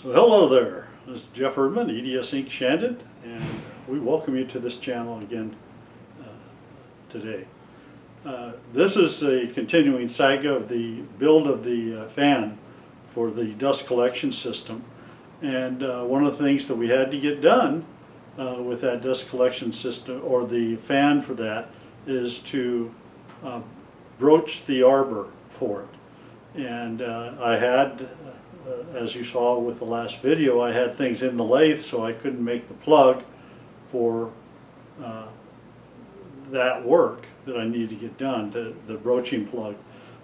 So hello there, this is Jeff Erdman, E.D.S. Inc. Shandon, and we welcome you to this channel again today. This is a continuing saga of the build of the fan for the dust collection system, and one of the things that we had to get done with that dust collection system, or the fan for that, is to broach the arbor for it. And I had as you saw with the last video, I had things in the lathe, so I couldn't make the plug for that work that I need to get done, the broaching plug.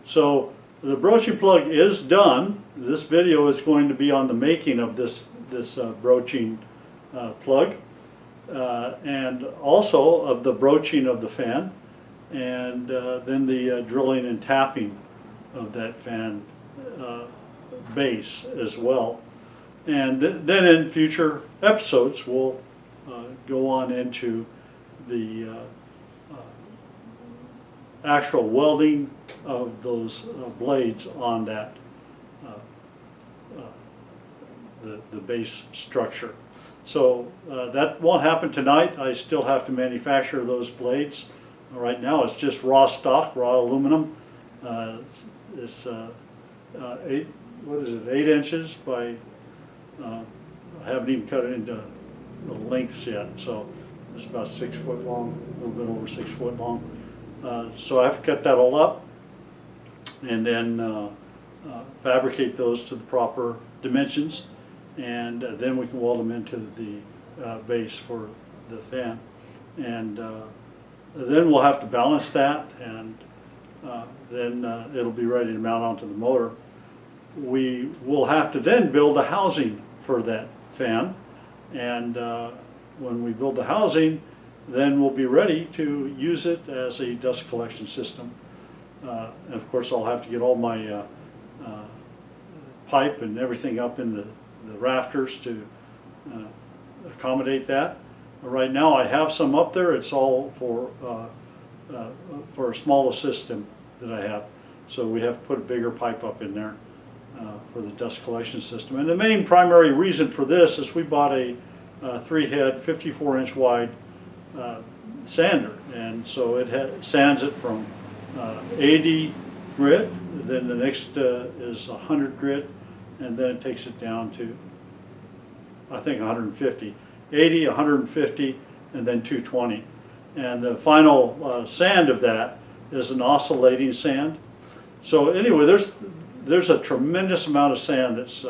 So the broaching plug is done. This video is going to be on the making of this broaching plug, and also of the broaching of the fan, and then the drilling and tapping of that fan base as well. And then in future episodes we'll go on into the actual welding of those blades on that the base structure. So that won't happen tonight. I still have to manufacture those blades. Right now it's just raw stock, raw aluminum. It's 8 inches by, I haven't even cut it into lengths yet, so it's about 6 foot long, a little bit over 6 foot long. So I have to cut that all up and then fabricate those to the proper dimensions, and then we can weld them into the base for the fan. And then we'll have to balance that, and then it'll be ready to mount onto the motor. We will have to then build a housing for that fan, and when we build the housing, then we'll be ready to use it as a dust collection system. And of course I'll have to get all my pipe and everything up in the rafters to accommodate that. Right now I have some up there. It's all for a smaller system that I have, so we have to put a bigger pipe up in there for the dust collection system. And the main primary reason for this is we bought a 3-head 54-inch wide sander, and so it sands it from 80 grit, then the next is 100 grit, and then it takes it down to, I think, 150. 80, 150, and then 220. And the final sand of that is an oscillating sand. So anyway, there's a tremendous amount of sand that's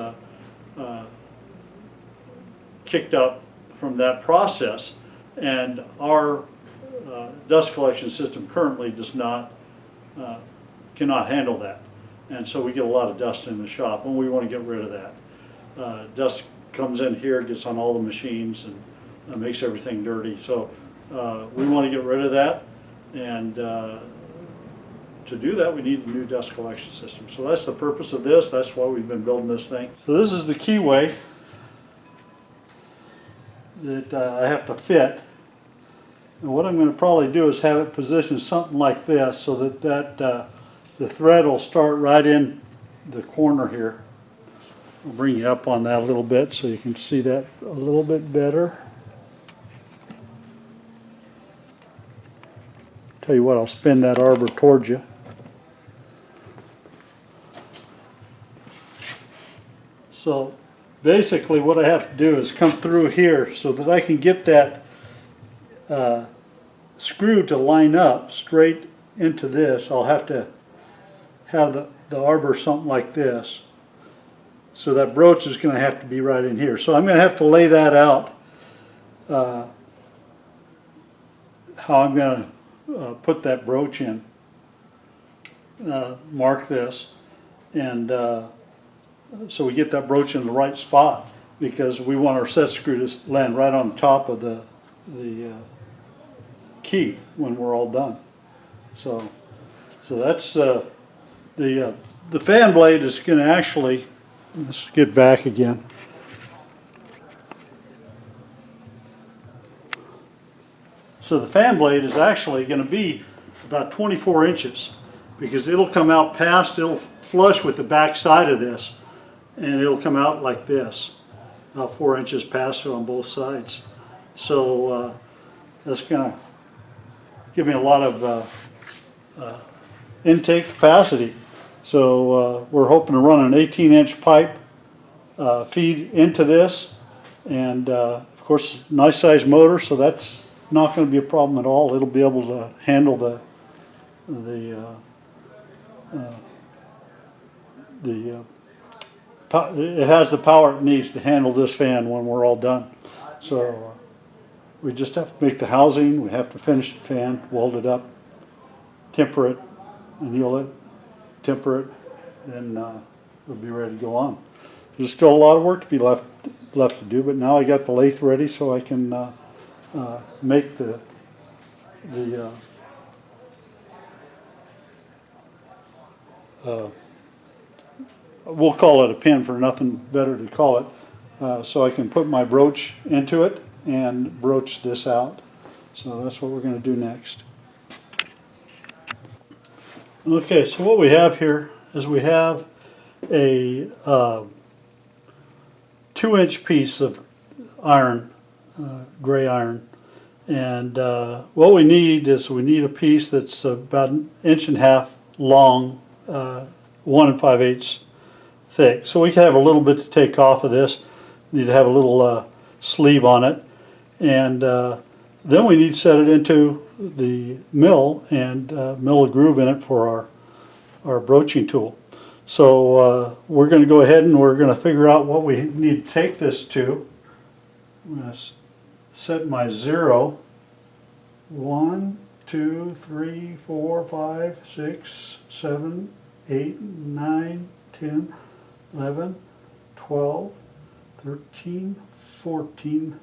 kicked up from that process, and our dust collection system currently cannot handle that, and so we get a lot of dust in the shop, and we want to get rid of that. Dust comes in here, gets on all the machines, and makes everything dirty. So we want to get rid of that, and to do that we need a new dust collection system. So that's the purpose of this. That's why we've been building this thing. So this is the keyway that I have to fit, and what I'm going to probably do is have it positioned something like this, so that the thread will start right in the corner here. I'll bring you up on that a little bit so you can see that a little bit better. Tell you what, I'll spin that arbor towards you. So basically what I have to do is come through here so that I can get that screw to line up straight into this. I'll have to have the arbor something like this. So that broach is going to have to be right in here. So I'm going to have to lay that out, how I'm going to put that broach in. Mark this, and so we get that broach in the right spot, because we want our set screw to land right on the top of the key when we're all done. So that's the fan blade is going to actually, let's get back again. So the fan blade is actually going to be about 24 inches, because it'll come out past, it'll flush with the back side of this, and it'll come out like this. about 4 inches pass-through on both sides. So that's going to give me a lot of intake capacity. So we're hoping to run an 18-inch pipe feed into this, and of course nice size motor, so that's not going to be a problem at all. It'll be able to handle the it has the power it needs to handle this fan when we're all done. So we just have to make the housing, we have to finish the fan, weld it up, temper it, anneal it, temper it, then it'll be ready to go on. There's still a lot of work to be left to do, but now I got the lathe ready so I can make we'll call it a pin for nothing better to call it, so I can put my broach into it and broach this out. So that's what we're going to do next. Okay, so what we have here is we have a 2-inch piece of iron, gray iron, and what we need is we need a piece that's about 1.5 inches long, 1 5/8 thick. So we can have a little bit to take off of this. We need to have a little sleeve on it, and then we need to set it into the mill and mill a groove in it for our broaching tool. So we're going to go ahead and we're going to figure out what we need to take this to. I'm going to set my 0. 1, 2, 3, 4, 5, 6, 7, 8, 9, 10, 11, 12, 13, 14,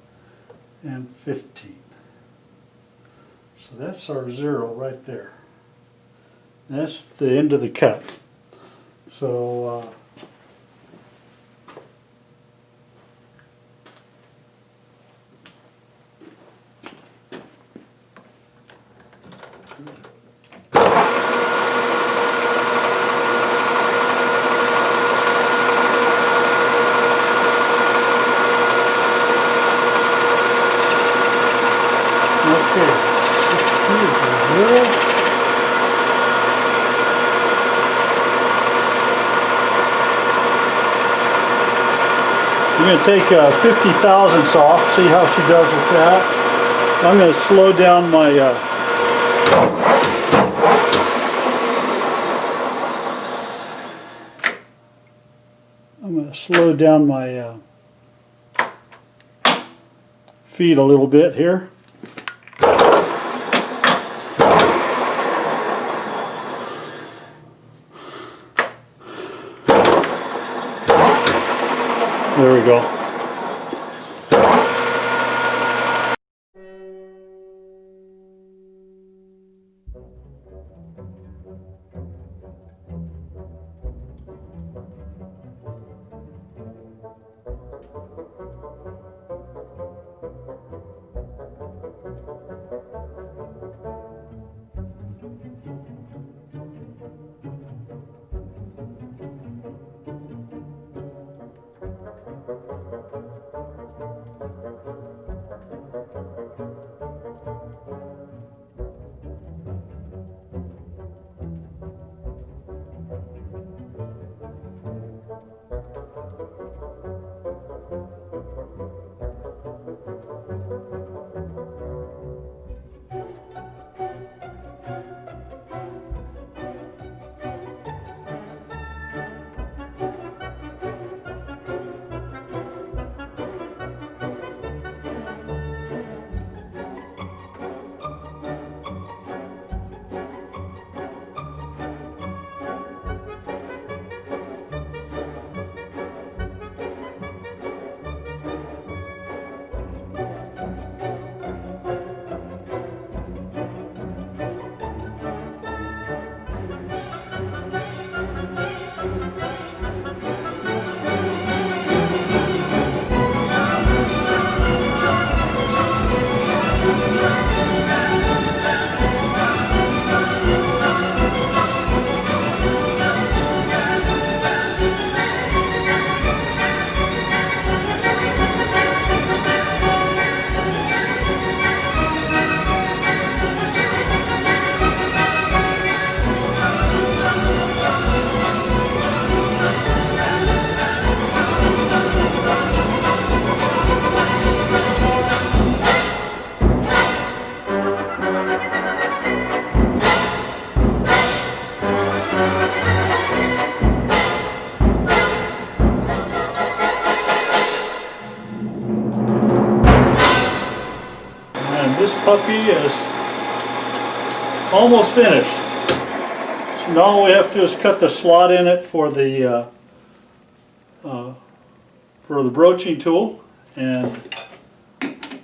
and 15. So that's our 0 right there. That's the end of the cut. So okay, 60 is the 0. We're going to take 50 thousandths off, see how she does with that. I'm going to slow down my feed a little bit here. There we go. puppy is almost finished. So now all we have to do is cut the slot in it for the broaching tool, and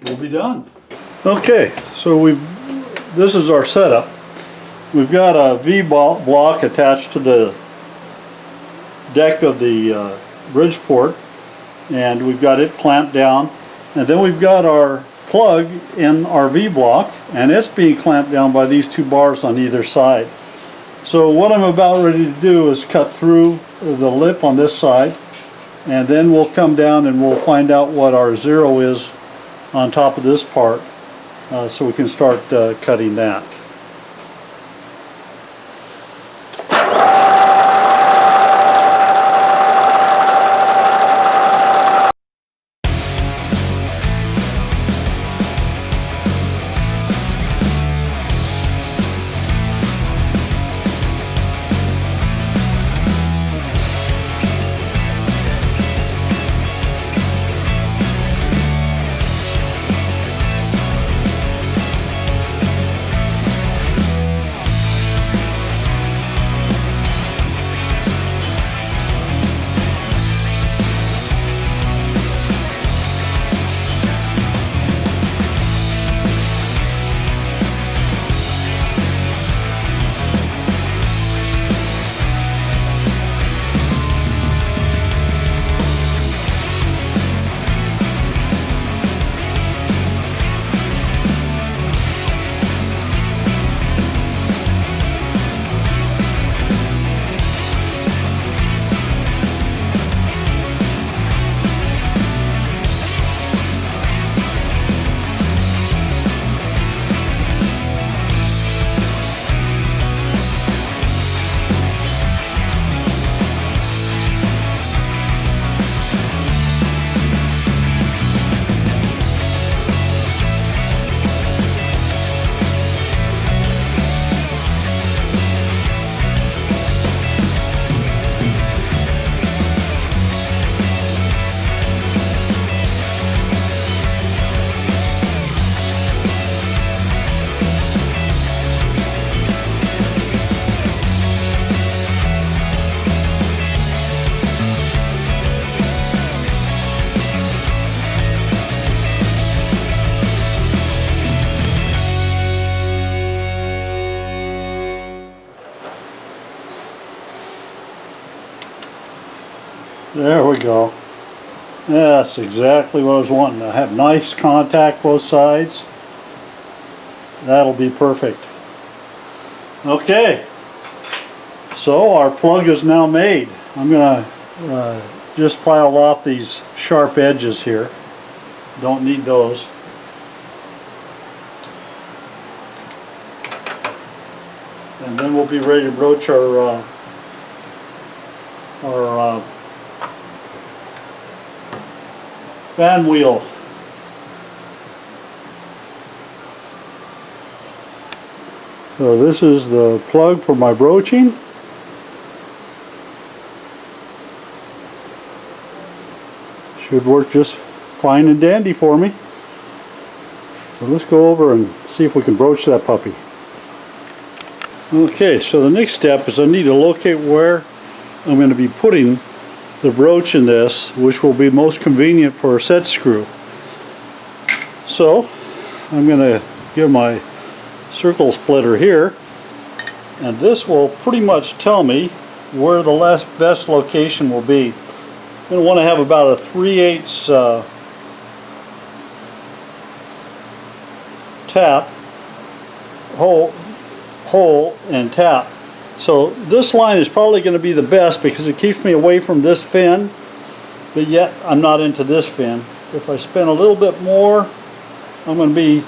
we'll be done. Okay, so this is our setup. We've got a V block attached to the deck of the Bridgeport, and we've got it clamped down, and then we've got our plug in our V block, and it's being clamped down by these two bars on either side. So what I'm about ready to do is cut through the lip on this side, and then we'll come down and we'll find out what our zero is on top of this part, so we can start cutting that. There we go. That's exactly what I was wanting. I have nice contact both sides. That'll be perfect. Okay, so our plug is now made. I'm gonna just file off these sharp edges here. Don't need those. And then we'll be ready to broach our fan wheel. So this is the plug for my broaching. Should work just fine and dandy for me. So let's go over and see if we can broach that puppy. Okay, so the next step is I need to locate where I'm going to be putting the broach in this, which will be most convenient for a set screw. So I'm going to give my circle splitter here, and this will pretty much tell me where the best location will be. I'm going to want to have about a 3/8 tap hole and tap. So this line is probably going to be the best because it keeps me away from this fin, but yet I'm not into this fin. If I spin a little bit more, I'm going to be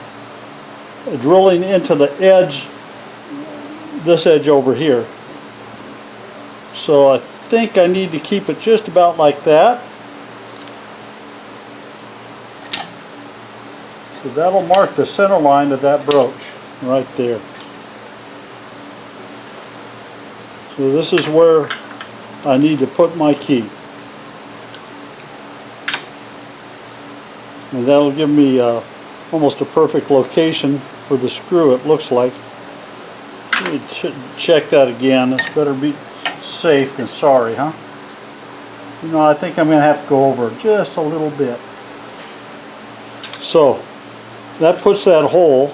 drilling into the edge, this edge over here. So I think I need to keep it just about like that. So that'll mark the center line of that broach right there. So this is where I need to put my key. And that'll give me almost a perfect location for the screw, it looks like. Let me check that again. This better be safe than sorry, huh? You know, I think I'm going to have to go over it just a little bit. So that puts that hole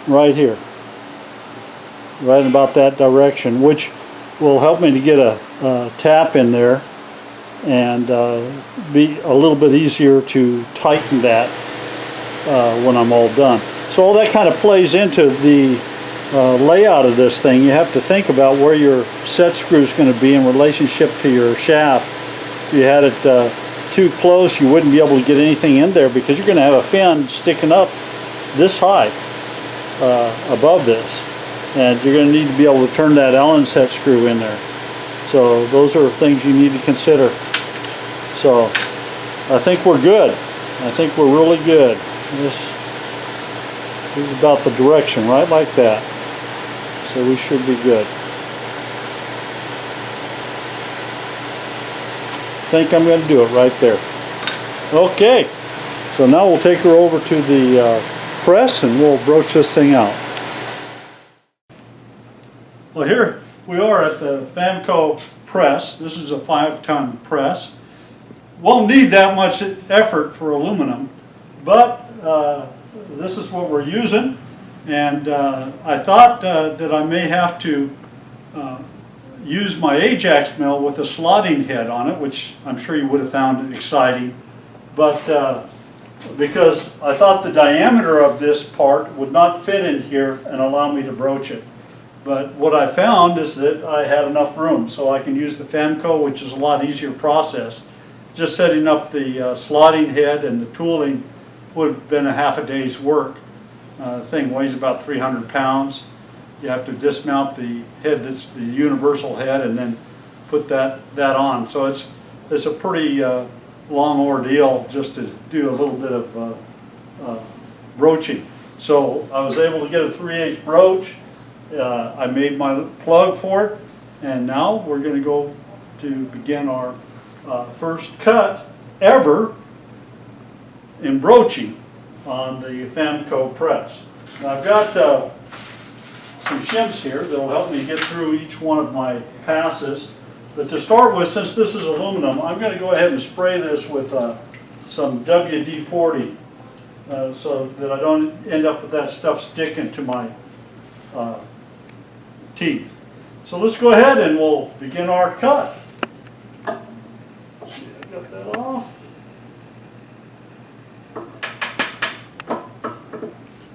right here, right in about that direction, which will help me to get a tap in there and be a little bit easier to tighten that when I'm all done. So all that kind of plays into the layout of this thing. You have to think about where your set screw is going to be in relationship to your shaft. If you had it too close, you wouldn't be able to get anything in there because you're going to have a fin sticking up this high above this, and you're going to need to be able to turn that Allen set screw in there. So those are things you need to consider. So I think we're good. I think we're really good. This is about the direction, right like that. So we should be good. I think I'm going to do it right there. Okay, so now we'll take her over to the press and we'll broach this thing out. Well, here we are at the Famco press. This is a 5-ton press. Won't need that much effort for aluminum, but this is what we're using. And I thought that I may have to use my Ajax mill with a slotting head on it, which I'm sure you would have found exciting. But because I thought the diameter of this part would not fit in here and allow me to broach it. But what I found is that I had enough room, so I can use the Famco, which is a lot easier process. Just setting up the slotting head and the tooling would have been a half a day's work. The thing weighs about 300 pounds. You have to dismount the head, that's the universal head, and then put that on. So it's a pretty long ordeal just to do a little bit of broaching. So I was able to get a 3/8 broach. I made my plug for it, and now we're going to go to begin our first cut ever in broaching on the Famco press. Now I've got some shims here that will help me get through each one of my passes. But to start with, since this is aluminum, I'm going to go ahead and spray this with some WD-40 so that I don't end up with that stuff sticking to my teeth. So let's go ahead and we'll begin our cut. See, I got that off.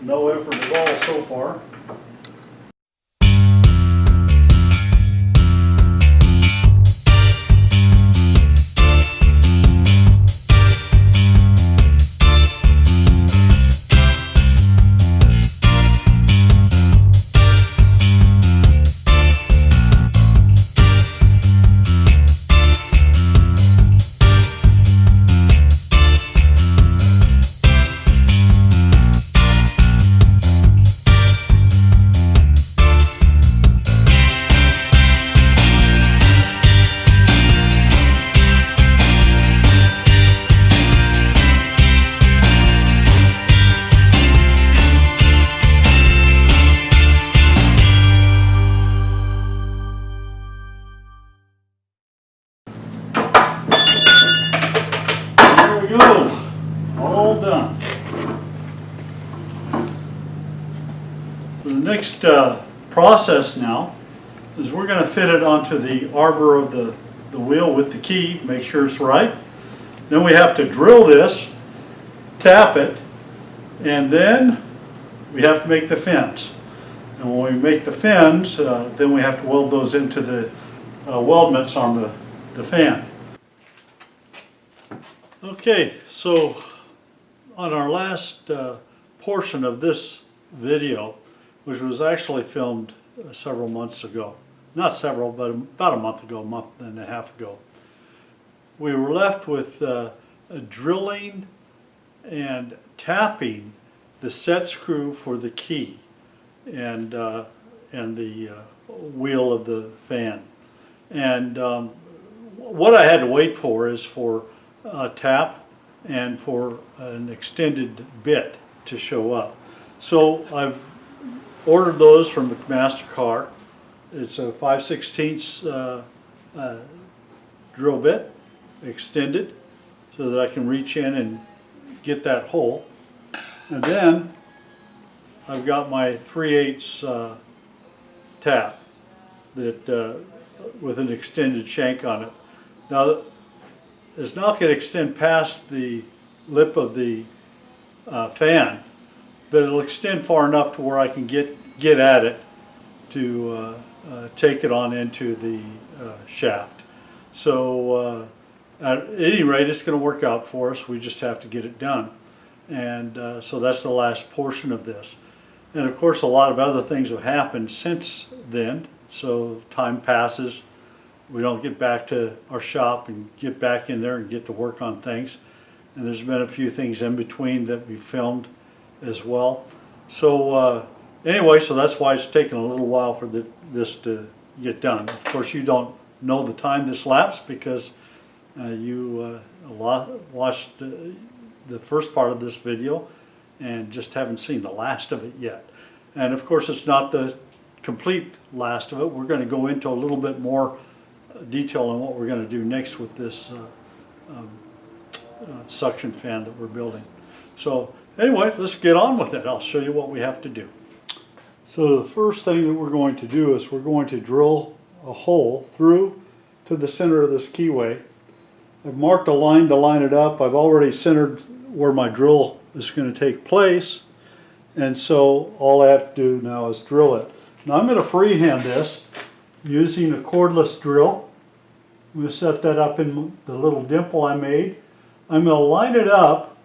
No effort at all so far. Go. All done. The next process now is we're going to fit it onto the arbor of the wheel with the key, make sure it's right. Then we have to drill this, tap it, and then we have to make the fins. And when we make the fins, then we have to weld those into the weldments on the fan. Okay, so on our last portion of this video, which was actually filmed several months ago, not several, but about a month ago, a month and a half ago, we were left with drilling and tapping the set screw for the key and the wheel of the fan. And what I had to wait for is for a tap and for an extended bit to show up. So I've ordered those from MasterCar. It's a 5/16 drill bit, extended, so that I can reach in and get that hole. And then I've got my 3/8 tap that with an extended shank on it. Now, it's not going to extend past the lip of the fan, but it'll extend far enough to where I can get at it to take it on into the shaft. So at any rate, it's going to work out for us. We just have to get it done. And so that's the last portion of this. And of course, a lot of other things have happened since then. So time passes. We don't get back to our shop and get back in there and get to work on things. And there's been a few things in between that we filmed as well. So anyway, so that's why it's taken a little while for this to get done. Of course, you don't know the time this lapsed because you watched the first part of this video and just haven't seen the last of it yet. And of course, it's not the complete last of it. We're going to go into a little bit more detail on what we're going to do next with this suction fan that we're building. So anyway, let's get on with it. I'll show you what we have to do. So the first thing that we're going to do is we're going to drill a hole through to the center of this keyway. I've marked a line to line it up. I've already centered where my drill is going to take place, and so all I have to do now is drill it. Now I'm going to freehand this using a cordless drill. I'm going to set that up in the little dimple I made. I'm going to line it up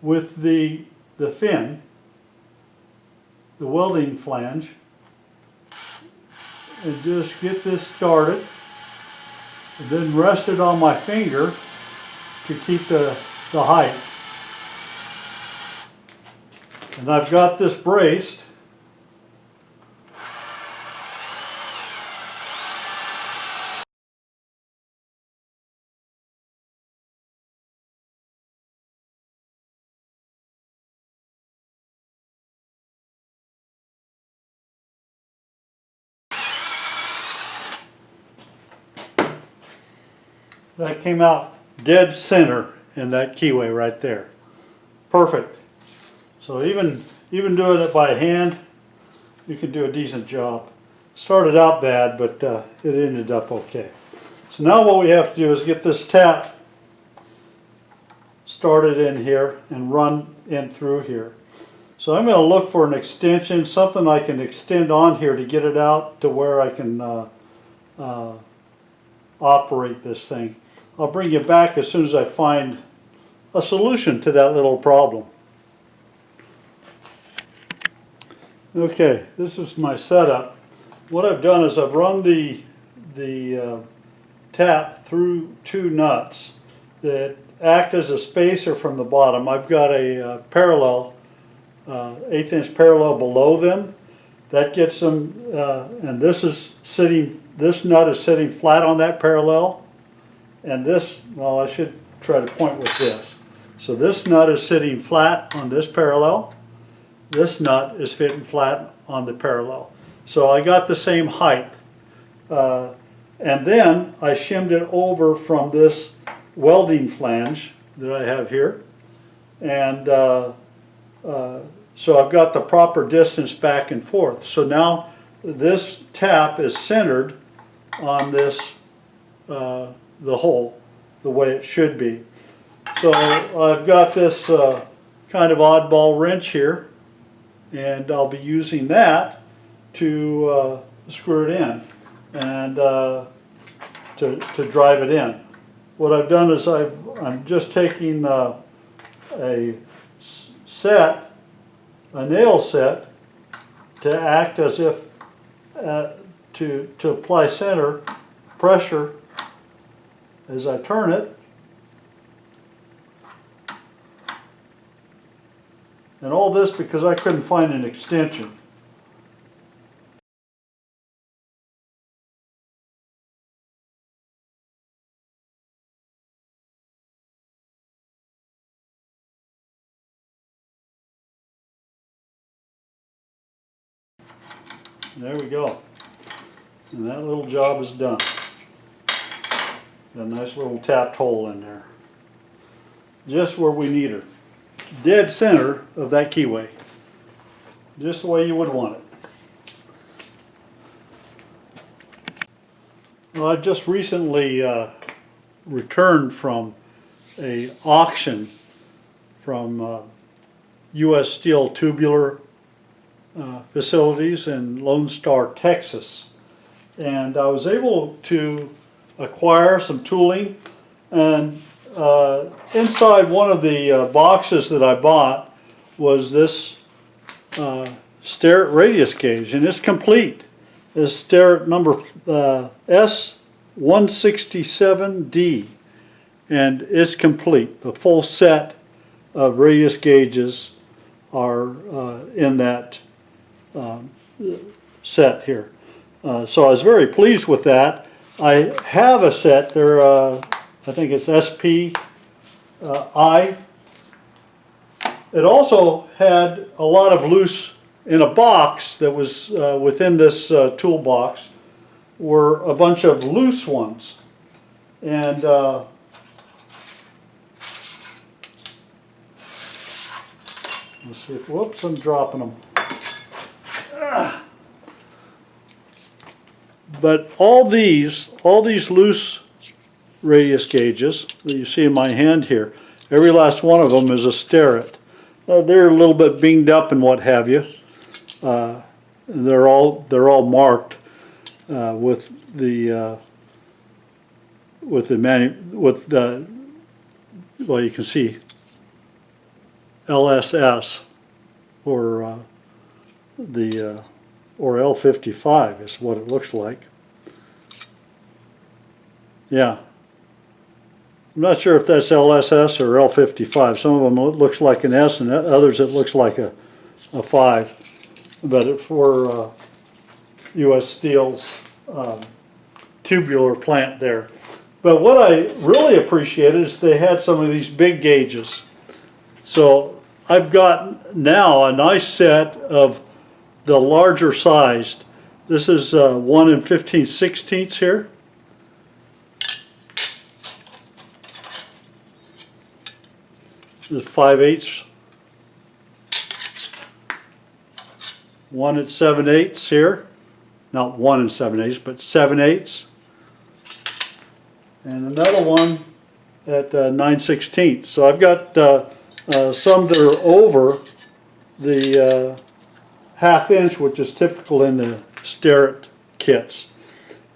with the fin, the welding flange, and just get this started, and then rest it on my finger to keep the height. And I've got this braced. That came out dead center in that keyway right there. Perfect. So even doing it by hand, you can do a decent job. Started out bad, but it ended up okay. So now what we have to do is get this tap started in here and run in through here. So I'm going to look for an extension, something I can extend on here to get it out to where I can operate this thing. I'll bring you back as soon as I find a solution to that little problem. Okay, this is my setup. What I've done is I've run the tap through two nuts that act as a spacer from the bottom. I've got a parallel, 1/8 inch parallel below them. That gets them, and this nut is sitting flat on that parallel. And this, well, I should try to point with this. So this nut is sitting flat on this parallel. This nut is fitting flat on the parallel. So I got the same height. And then I shimmed it over from this welding flange that I have here. And so I've got the proper distance back and forth. So now this tap is centered on this the hole the way it should be. So I've got this kind of oddball wrench here, and I'll be using that to screw it in and to drive it in. What I've done is I'm just taking a nail set to act as if to apply center pressure as I turn it, and all this because I couldn't find an extension. There we go. And that little job is done. Got a nice little tapped hole in there. Just where we need her. Dead center of that keyway. Just the way you would want it. Well, I just recently returned from an auction from E.D.S Steel Tubular facilities in Lone Star, Texas. And I was able to acquire some tooling, and inside one of the boxes that I bought was this Starrett radius gauge, and it's complete. It's Starrett number S167D, and it's complete. The full set of radius gauges are in that set here. So I was very pleased with that. I have a set there, I think it's SPI. It also had a lot of loose, in a box that was within this toolbox were a bunch of loose ones. And let's see if, whoops, I'm dropping them. But all these loose radius gauges that you see in my hand here, every last one of them is a Starrett. They're a little bit binged up and what have you. They're all marked with the well, you can see LSS or or L55 is what it looks like. Yeah. I'm not sure if that's LSS or L55. Some of them it looks like an S, and others it looks like a 5. But for U.S. Steel's tubular plant there. But what I really appreciated is they had some of these big gauges. So I've got now a nice set of the larger sized. This is 1 15/16 here. This is 5/8. 1 7/8 here. Not 1 7/8, but 7/8. And another one at 9/16. So I've got some that are over the 1/2 inch, which is typical in the Starrett kits.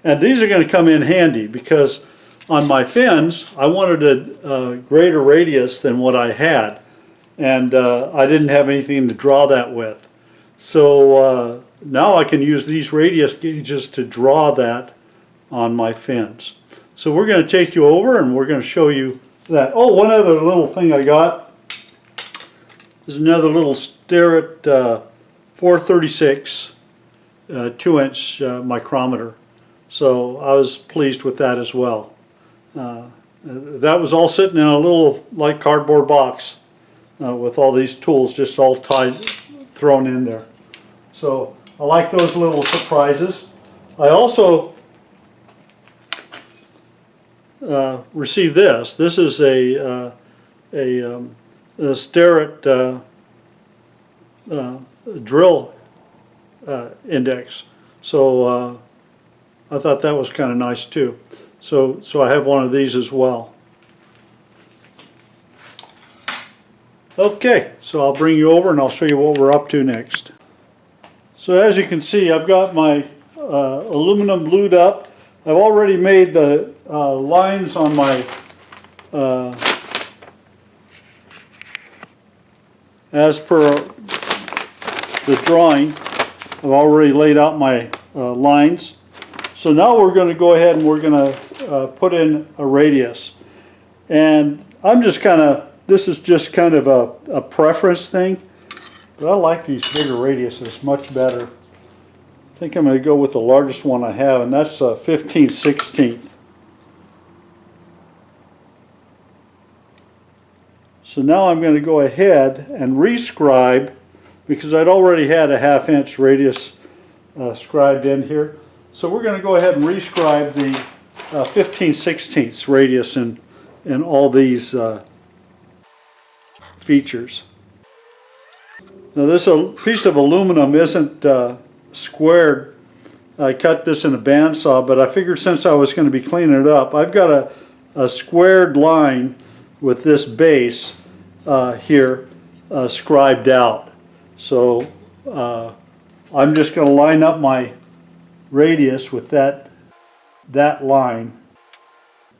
And these are going to come in handy because on my fins I wanted a greater radius than what I had, and I didn't have anything to draw that with. So now I can use these radius gauges to draw that on my fins. So we're going to take you over and we're going to show you that. Oh, one other little thing I got is another little Starrett 436 2-inch micrometer. So I was pleased with that as well. That was all sitting in a little like cardboard box with all these tools just all thrown in there. So I like those little surprises. I also received this. This is a Starrett drill index. So I thought that was kind of nice too. So I have one of these as well. Okay, so I'll bring you over and I'll show you what we're up to next. So as you can see, I've got my aluminum blued up. I've already made the lines on my as per the drawing. I've already laid out my lines. So now we're going to go ahead and we're going to put in a radius. And I'm just kind of, this is just kind of a preference thing, but I like these bigger radiuses much better. I think I'm going to go with the largest one I have, and that's 15/16. So now I'm going to go ahead and rescribe, because I'd already had a 1/2 inch radius scribed in here. So we're going to go ahead and rescribe the 15/16 radius in all these features. Now this piece of aluminum isn't squared. I cut this in a bandsaw, but I figured since I was going to be cleaning it up, I've got a squared line with this base here scribed out. So I'm just going to line up my radius with that line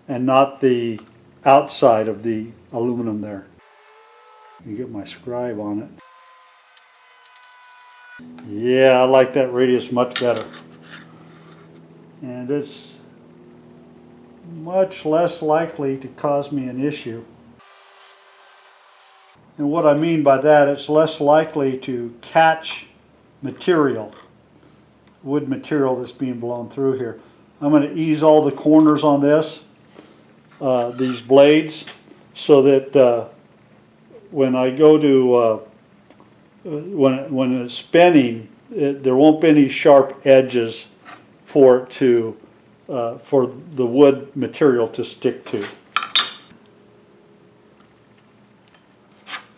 and not the outside of the aluminum there. You get my scribe on it. Yeah, I like that radius much better. And it's much less likely to cause me an issue. And what I mean by that, it's less likely to catch material, wood material that's being blown through here. I'm going to ease all the corners on this, these blades, so that when I go to, when it's spinning, there won't be any sharp edges for it to, for the wood material to stick to.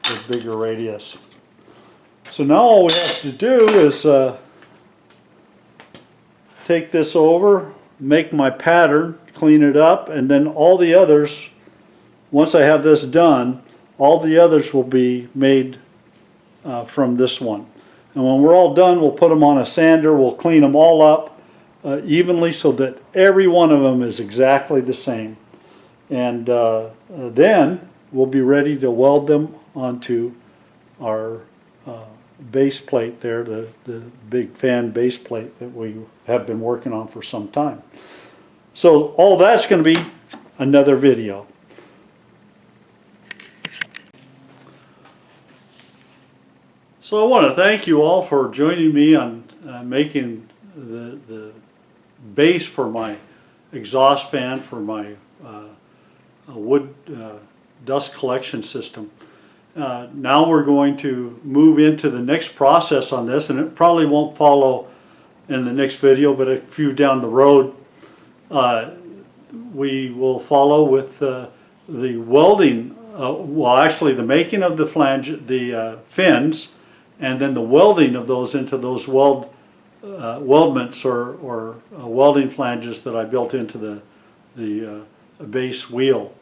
The bigger radius. So now all we have to do is take this over, make my pattern, clean it up, and then all the others, once I have this done, all the others will be made from this one. And when we're all done, we'll put them on a sander, we'll clean them all up evenly so that every one of them is exactly the same. And then we'll be ready to weld them onto our base plate there, the big fan base plate that we have been working on for some time. So all that's going to be another video. So I want to thank you all for joining me on making the base for my exhaust fan for my wood dust collection system. Now we're going to move into the next process on this, and it probably won't follow in the next video, but a few down the road we will follow with the welding, well actually the making of the flange, the fins, and then the welding of those into those weldments or welding flanges that I built into the base wheel.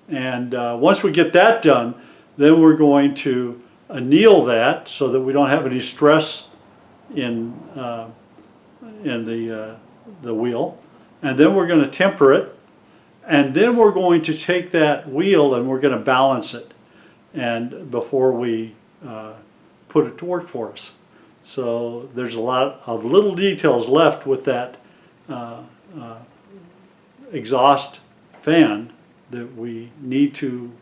And once we get that done, then we're going to anneal that so that we don't have any stress in the wheel. And then we're going to temper it. And then we're going to take that wheel and we're going to balance it, and before we put it to work for us. So there's a lot of little details left with that exhaust fan that we need to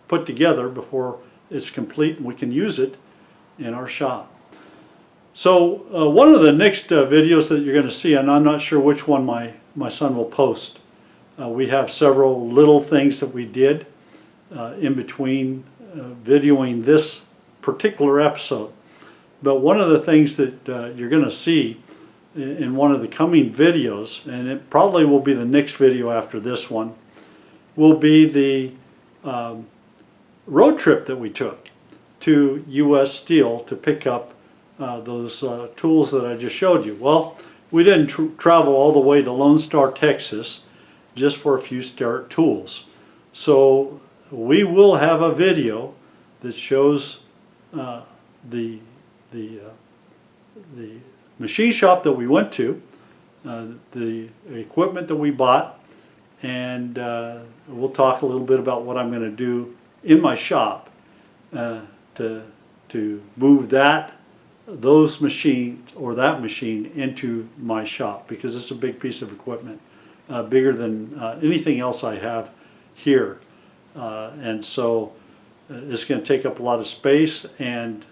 put together before it's complete and we can use it in our shop. So one of the next videos that you're going to see, and I'm not sure which one my son will post, we have several little things that we did in between videoing this particular episode. But one of the things that you're going to see in one of the coming videos, and it probably will be the next video after this one, will be the road trip that we took to E.D.S. Steel to pick up those tools that I just showed you. Well, we didn't travel all the way to Lone Star, Texas, just for a few start tools. So we will have a video that shows the machine shop that we went to, the equipment that we bought, and we'll talk a little bit about what I'm going to do in my shop to move those machines or that machine into my shop, because it's a big piece of equipment, bigger than anything else I have here, and so it's going to take up a lot of space, and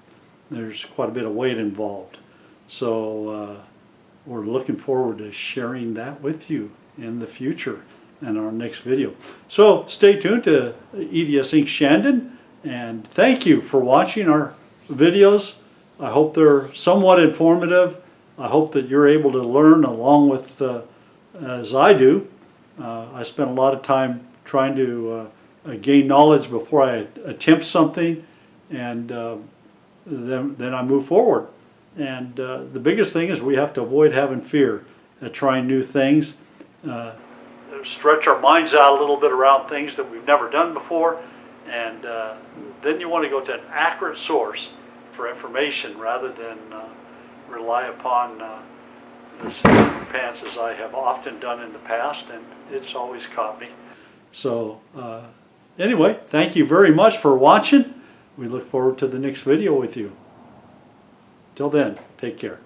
there's quite a bit of weight involved. So we're looking forward to sharing that with you in the future in our next video. So stay tuned to E.D.S. Inc. Shandon, and thank you for watching our videos. I hope they're somewhat informative. I hope that you're able to learn along with, as I do. I spend a lot of time trying to gain knowledge before I attempt something, and then I move forward. And the biggest thing is we have to avoid having fear at trying new things. Stretch our minds out a little bit around things that we've never done before, and then you want to go to an accurate source for information rather than rely upon the seat of your pants, as I have often done in the past, and it's always caught me. So anyway, thank you very much for watching. We look forward to the next video with you. Till then, take care.